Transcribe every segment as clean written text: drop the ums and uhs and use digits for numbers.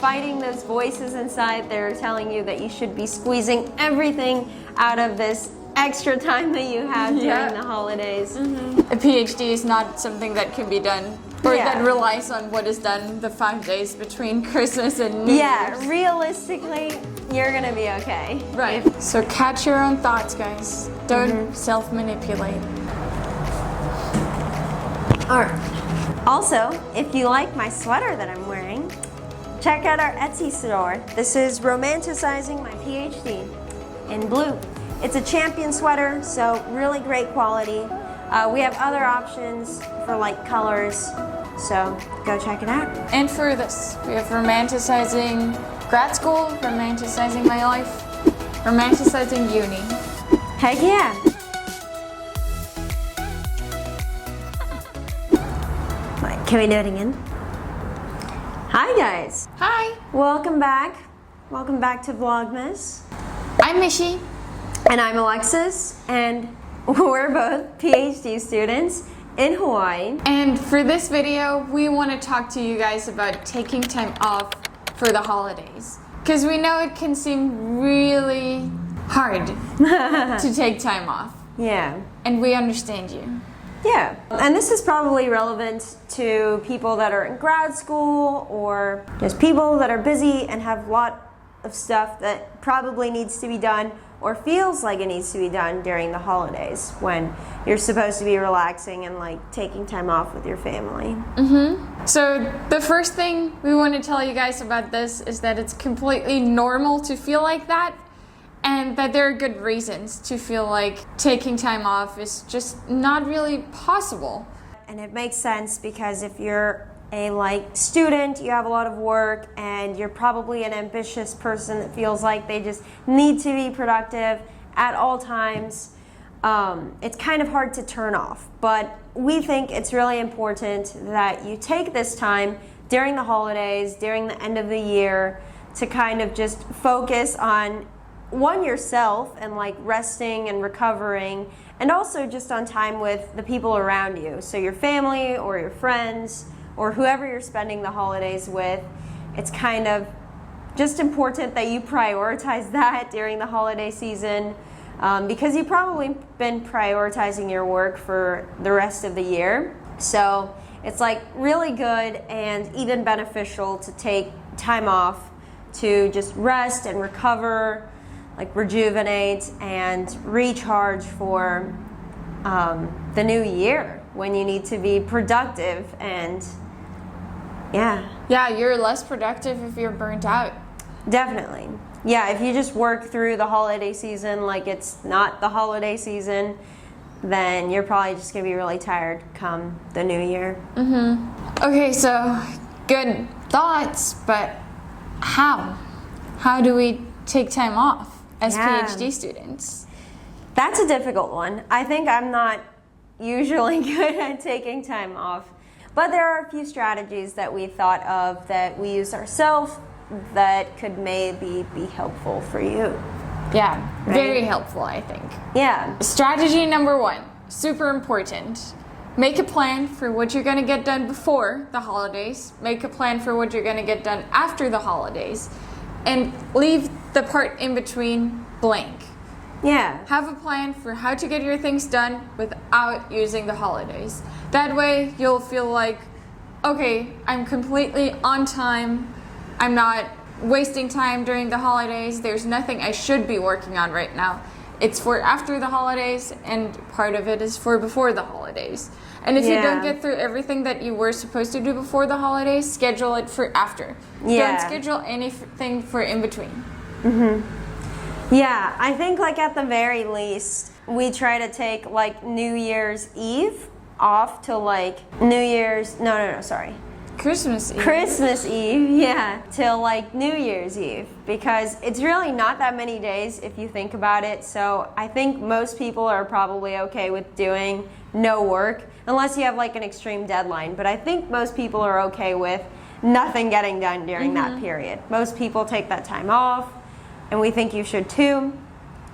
fighting those voices inside that are telling you that you should be squeezing everything out of this extra time that you have during the holidays. A PhD is not something that can be done or that relies on what is done the 5 days between Christmas and New Year's. Realistically, you're gonna be okay. Right. So catch your own thoughts, guys. Don't self-manipulate. Alright. Also, if you like my sweater that I'm wearing, check out our Etsy store. This is Romanticizing My PhD in blue. It's a champion sweater, so really great quality. We have other options for like colors, so go check it out. And for this, we have romanticizing grad school, romanticizing my life, romanticizing uni. Heck yeah! Right, can we do it again? Hi guys! Hi! Welcome back. Welcome back to Vlogmas. I'm Mishi. And I'm Alexis, and we're both PhD students in Hawaii. And for this video, we want to talk to you guys about taking time off for the holidays. Because we know it can seem really hard to take time off. Yeah. And we understand you. Yeah. And this is probably relevant to people that are in grad school or just people that are busy and have a lot of stuff that probably needs to be done or feels like it needs to be done during the holidays when you're supposed to be relaxing and like taking time off with your family. So the first thing we want to tell you guys about this is that it's completely normal to feel like that, and that there are good reasons to feel like taking time off is just not really possible. And it makes sense because if you're a student, you have a lot of work, and you're probably an ambitious person that feels like they just need to be productive at all times. It's kind of hard to turn off, but we think it's really important that you take this time during the holidays, during the end of the year, to kind of just focus on yourself and like resting and recovering, and also just on time with the people around you. So your family or your friends, or whoever you're spending the holidays with. It's kind of just important that you prioritize that during the holiday season, because you've probably been prioritizing your work for the rest of the year. So it's like really good and even beneficial to take time off to just rest and recover, like rejuvenate and recharge for the new year when you need to be productive. And yeah, you're less productive if you're burnt out. Definitely. Yeah, if you just work through the holiday season like it's not the holiday season, then you're probably just gonna be really tired come the new year. Okay, so good thoughts, but how do we take time off as PhD students? That's a difficult one. I think I'm not usually good at taking time off, but there are a few strategies that we thought of that we use ourselves that could maybe be helpful for you. Yeah, right? Very helpful, I think. Yeah. Strategy number 1, super important. Make a plan for what you're gonna get done before the holidays. Make a plan for what you're gonna get done after the holidays. And leave the part in between blank. Yeah. Have a plan for how to get your things done without using the holidays. That way you'll feel like, okay, I'm completely on time. I'm not wasting time during the holidays. There's nothing I should be working on right now. It's for after the holidays, and part of it is for before the holidays. And if you don't get through everything that you were supposed to do before the holidays, schedule it for after. Yeah. Don't schedule anything for in between. Yeah, I think like at the very least, we try to take like New Year's Eve off to like Christmas Eve. Christmas Eve, yeah, till like New Year's Eve, because it's really not that many days if you think about it. So I think most people are probably okay with doing no work, unless you have like an extreme deadline. But I think most people are okay with nothing getting done during that period. Most people take that time off, and we think you should too.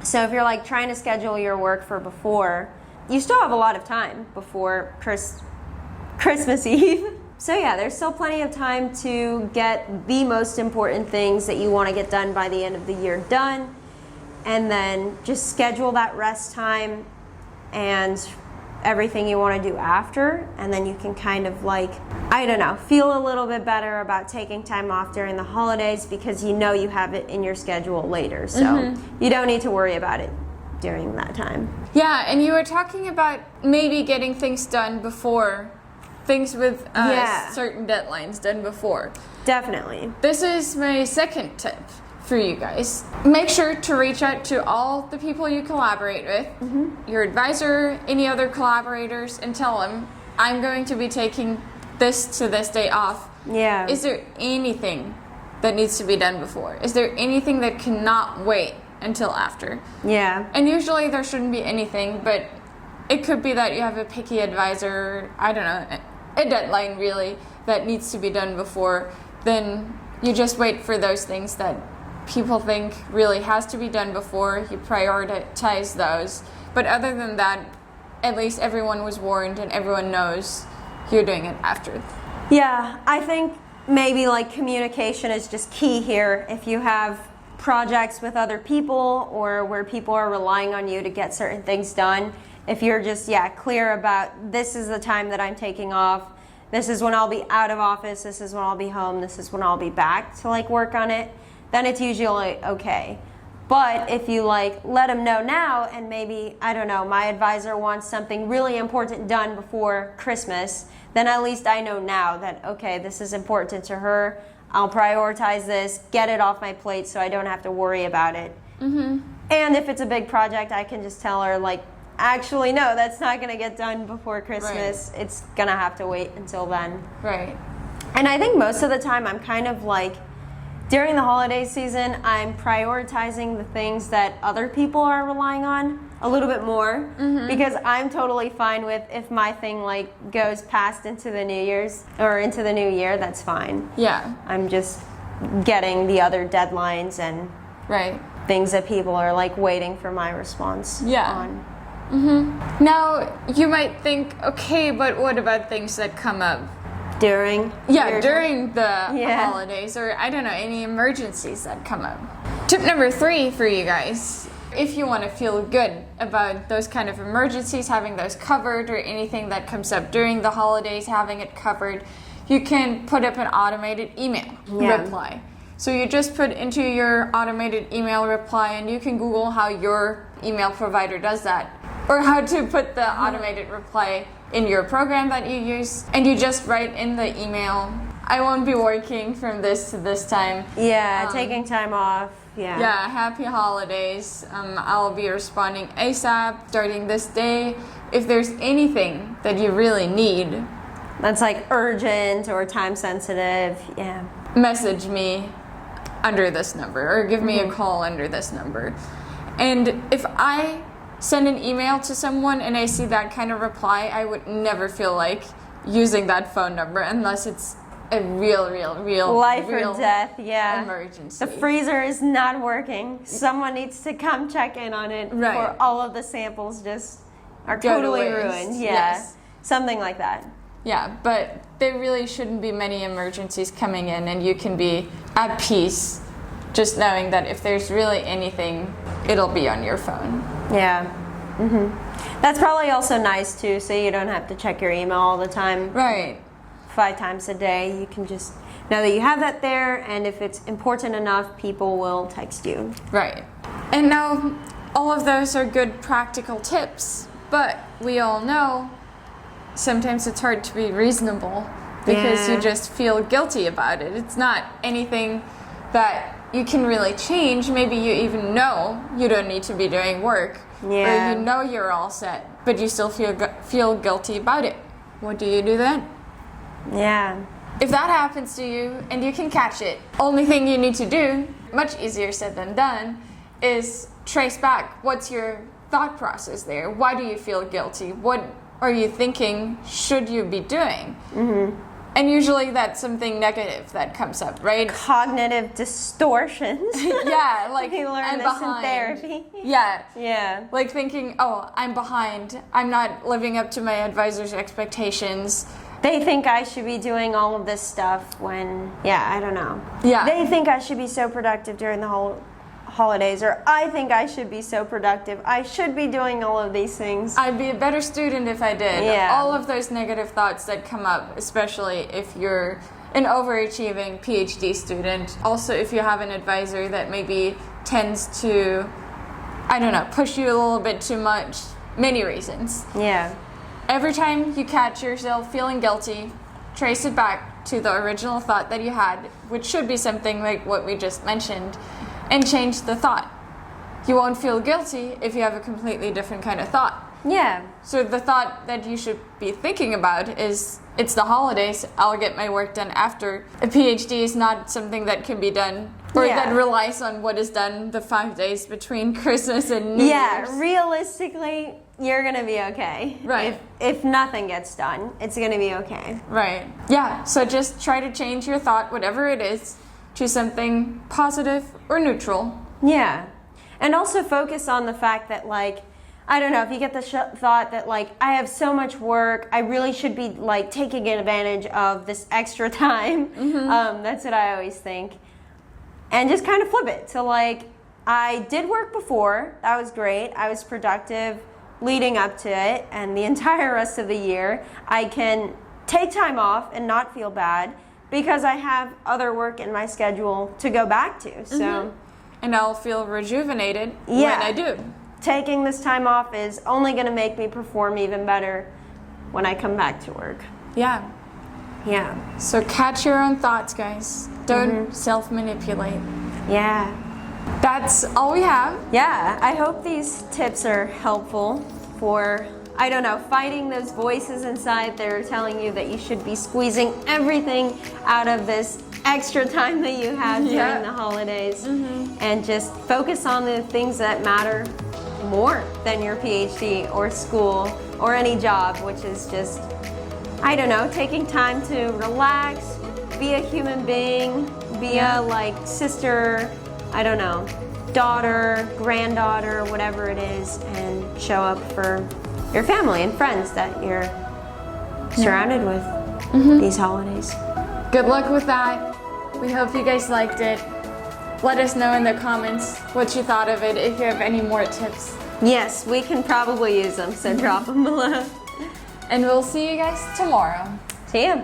So if you're like trying to schedule your work for before, you still have a lot of time before Christmas Eve. So yeah, there's still plenty of time to get the most important things that you want to get done by the end of the year done. And then just schedule that rest time and everything you want to do after. And then you can kind of like, I don't know, feel a little bit better about taking time off during the holidays because you know you have it in your schedule later. So you don't need to worry about it during that time. Yeah, and you were talking about maybe getting things done before, things with certain deadlines done before. Definitely. This is my second tip for you guys. Make sure to reach out to all the people you collaborate with, your advisor, any other collaborators, and tell them, I'm going to be taking this to this day off. Yeah. Is there anything that needs to be done before? Is there anything that cannot wait until after? Yeah. And usually there shouldn't be anything, but it could be that you have a picky advisor, I don't know, a deadline really that needs to be done before. Then you just wait for those things that people think really has to be done before. You prioritize those. But other than that, at least everyone was warned and everyone knows you're doing it after. Yeah, I think maybe like communication is just key here. If you have projects with other people or where people are relying on you to get certain things done, if you're just clear about this is the time that I'm taking off, this is when I'll be out of office, this is when I'll be home, this is when I'll be back to like work on it, then it's usually okay. But if you like let them know now, and maybe, I don't know, my advisor wants something really important done before Christmas, then at least I know now that, okay, this is important to her. I'll prioritize this, get it off my plate so I don't have to worry about it. And if it's a big project, I can just tell her, like, actually, no, that's not going to get done before Christmas. Right. It's going to have to wait until then. Right. And I think most of the time I'm kind of like, during the holiday season, I'm prioritizing the things that other people are relying on a little bit more because I'm totally fine with if my thing like goes past into the New Year's or into the new year, that's fine. Yeah. I'm just getting the other deadlines and things that people are like waiting for my response on. Now, you might think, okay, but what about things that come up? During the holidays, or I don't know, any emergencies that come up. Tip number 3 for you guys. If you want to feel good about those kind of emergencies, having those covered, or anything that comes up during the holidays, having it covered, you can put up an automated email reply. So you just put into your automated email reply, and you can Google how your email provider does that, or how to put the automated reply in your program that you use, and you just write in the email, I won't be working from this to this time. Taking time off. Happy holidays. I'll be responding ASAP starting this day. If there's anything that you really need that's like urgent or time sensitive, message me under this number, or give me a call under this number. And if I send an email to someone and I see that kind of reply, I would never feel like using that phone number unless it's a real life or death emergency. The freezer is not working. Someone needs to come check in on it before all of the samples just are totally ruined. Something like that. Yeah, but there really shouldn't be many emergencies coming in, and you can be at peace just knowing that if there's really anything, it'll be on your phone. That's probably also nice too, so you don't have to check your email all the time. 5 times a day. You can just know that you have that there, and if it's important enough, people will text you. And now, all of those are good practical tips, but we all know sometimes it's hard to be reasonable because you just feel guilty about it. It's not anything that you can really change. Maybe you even know you don't need to be doing work, or you know you're all set, but you still feel guilty about it. What do you do then? If that happens to you and you can catch it, only thing you need to do, much easier said than done, is trace back. What's your thought process there? Why do you feel guilty? What are you thinking should you be doing? And usually that's something negative that comes up, right? Cognitive distortions. Like you learn this in therapy. Like thinking, oh, I'm behind. I'm not living up to my advisor's expectations. they think I should be doing all of this stuff when, yeah, I don't know. Yeah. They think I should be so productive during the holidays, or I think I should be so productive. I should be doing all of these things. I'd be a better student if I did. Yeah. All of those negative thoughts that come up, especially if you're an overachieving PhD student. Also, if you have an advisor that maybe tends to, I don't know, push you a little bit too much. Many reasons. Yeah. Every time you catch yourself feeling guilty, trace it back to the original thought that you had, which should be something like what we just mentioned, and change the thought. You won't feel guilty if you have a completely different kind of thought. Yeah. So the thought that you should be thinking about is, it's the holidays, I'll get my work done after. A PhD is not something that can be done, or that relies on what is done the 5 days between Christmas and New Year's. Yeah, realistically, you're gonna be okay. Right. If nothing gets done, it's gonna be okay. Right. Yeah, so just try to change your thought, whatever it is, to something positive or neutral. Yeah. And also focus on the fact that, like, I don't know, if you get the thought that, like, I have so much work, I really should be, like, taking advantage of this extra time. That's what I always think. And just kind of flip it to, like, I did work before, that was great, I was productive leading up to it, and the entire rest of the year I can take time off and not feel bad because I have other work in my schedule to go back to. So, And I'll feel rejuvenated Yeah. when I do. taking this time off is only going to make me perform even better when I come back to work. Yeah. Yeah. So catch your own thoughts, guys. Don't self-manipulate. Yeah. That's all we have. Yeah, I hope these tips are helpful for, I don't know, fighting those voices inside that are telling you that you should be squeezing everything out of this extra time that you have during the holidays, and just focus on the things that matter more than your PhD or school or any job, which is just, I don't know, taking time to relax, be a human being, be a, like, sister, I don't know, daughter, granddaughter, whatever it is, and show up for your family and friends that you're surrounded with these holidays. Good luck with that. We hope you guys liked it. Let us know in the comments what you thought of it, if you have any more tips. Yes, we can probably use them, so drop them below. And we'll see you guys tomorrow. See ya.